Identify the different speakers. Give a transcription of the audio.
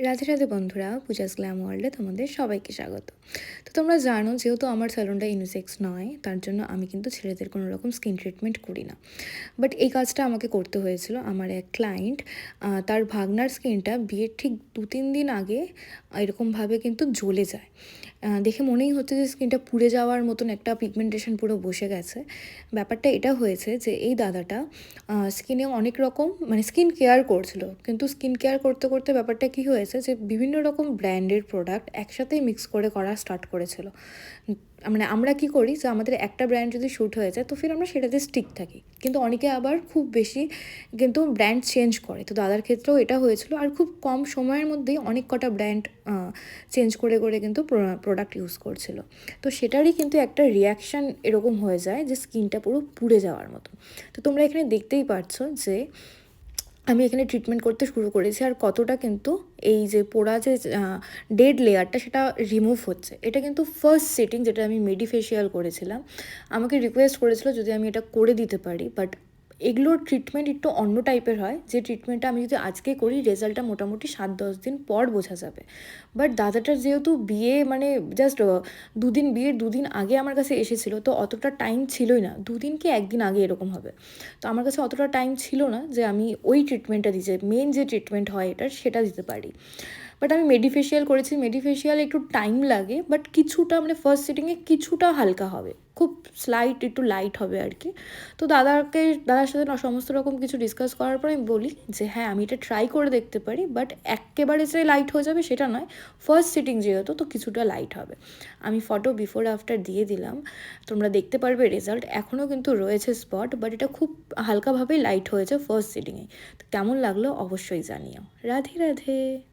Speaker 1: রাধে রাধে বন্ধুরা, পূজাস গ্ল্যাম ওয়ার্ল্ডে তোমাদের সবাইকে স্বাগত। তো তোমরা জানো, যেহেতু আমার স্যালনটা ইউনিসেক্স নয়, তার জন্য আমি কিন্তু ছেলেদের কোনো রকম স্কিন ট্রিটমেন্ট করি না। বাট এই কাজটা আমাকে করতে হয়েছিল। আমার এক ক্লায়েন্ট, তার ভাগনার স্কিনটা বিয়ের ঠিক 2-3 দিন আগে এরকমভাবে কিন্তু জ্বলে যায়। দেখে মনেই হচ্ছে যে স্কিনটা পুড়ে যাওয়ার মতন একটা পিগমেন্টেশন পুরো বসে গেছে। ব্যাপারটা এটা হয়েছে যে এই দাদাটা স্কিনে অনেক রকম স্কিন কেয়ার করছিল, কিন্তু স্কিন কেয়ার করতে করতে ব্যাপারটা কী হয়েছে যে বিভিন্ন রকম ব্র্যান্ডের প্রোডাক্ট একসাথেই মিক্স করে করা স্টার্ট করেছিল। আমরা কি করি যে আমাদের একটা ব্র্যান্ড যদি শ্যুট হয়ে যায় তো ফির আমরা সেটাতে স্টিক থাকি, কিন্তু অনেকে আবার খুব বেশি কিন্তু ব্র্যান্ড চেঞ্জ করে। তো দাদার ক্ষেত্রেও এটা হয়েছিল, আর খুব কম সময়ের মধ্যেই অনেক কটা ব্র্যান্ড চেঞ্জ করে করে কিন্তু প্রোডাক্ট ইউজ করছিল। তো সেটারই কিন্তু একটা রিয়াকশান এরকম হয়ে যায় যে স্কিনটা পুরো পুড়ে যাওয়ার মতো। তো তোমরা এখানে দেখতেই পারছো যে আমি এখানে ট্রিটমেন্ট করতে শুরু করেছি, আর কতটা কিন্তু এই যে পোড়া যে ডেড লেয়ারটা সেটা রিমুভ হচ্ছে। এটা কিন্তু ফার্স্ট সেটিং, যেটা আমি মেডিফেশিয়াল করেছিলাম। আমাকে রিকোয়েস্ট করেছিল যদি আমি এটা করে দিতে পারি, বাট এগুলোর ট্রিটমেন্ট একটু অন্য টাইপের হয়, যে ট্রিটমেন্টটা আমি যদি আজকে করি রেজাল্টটা মোটামুটি 7-10 দিন পর বোঝা যাবে। বাট দাদাটার যেহেতু বিয়ে জাস্ট বিয়ের 2 দিন আগে আমার কাছে এসেছিলো, তো অতটা টাইম ছিলই না, 2 দিন কি 1 দিন আগে এরকম হবে। তো আমার কাছে অতটা টাইম ছিল না যে আমি ওই ট্রিটমেন্টটা দিতে, মেন যে ট্রিটমেন্ট হয় এটার সেটা দিতে পারি। বাট আমি মেডিফেশিয়াল করেছি। মেডিফেশিয়াল একটু টাইম লাগে, বাট কিছুটা ফার্স্ট সিটিংয়ে কিছুটা হালকা হবে, খুব স্লাইট একটু লাইট হবে আর কি। তো দাদার সাথে সমস্ত রকম কিছু ডিসকাস করার পর আমি বলি যে হ্যাঁ, আমি এটা ট্রাই করে দেখতে পারি, বাট একেবারে যে লাইট হয়ে যাবে সেটা নয়, ফার্স্ট সিটিং যেহেতু, তো কিছুটা লাইট হবে। আমি ফটো বিফোর আফটার দিয়ে দিলাম, তোমরা দেখতে পারবে রেজাল্ট। এখনও কিন্তু রয়েছে স্পট, বাট এটা খুব হালকাভাবেই লাইট হয়েছে ফার্স্ট সিটিংয়ে। তো কেমন লাগলো অবশ্যই জানিও। রাধে রাধে।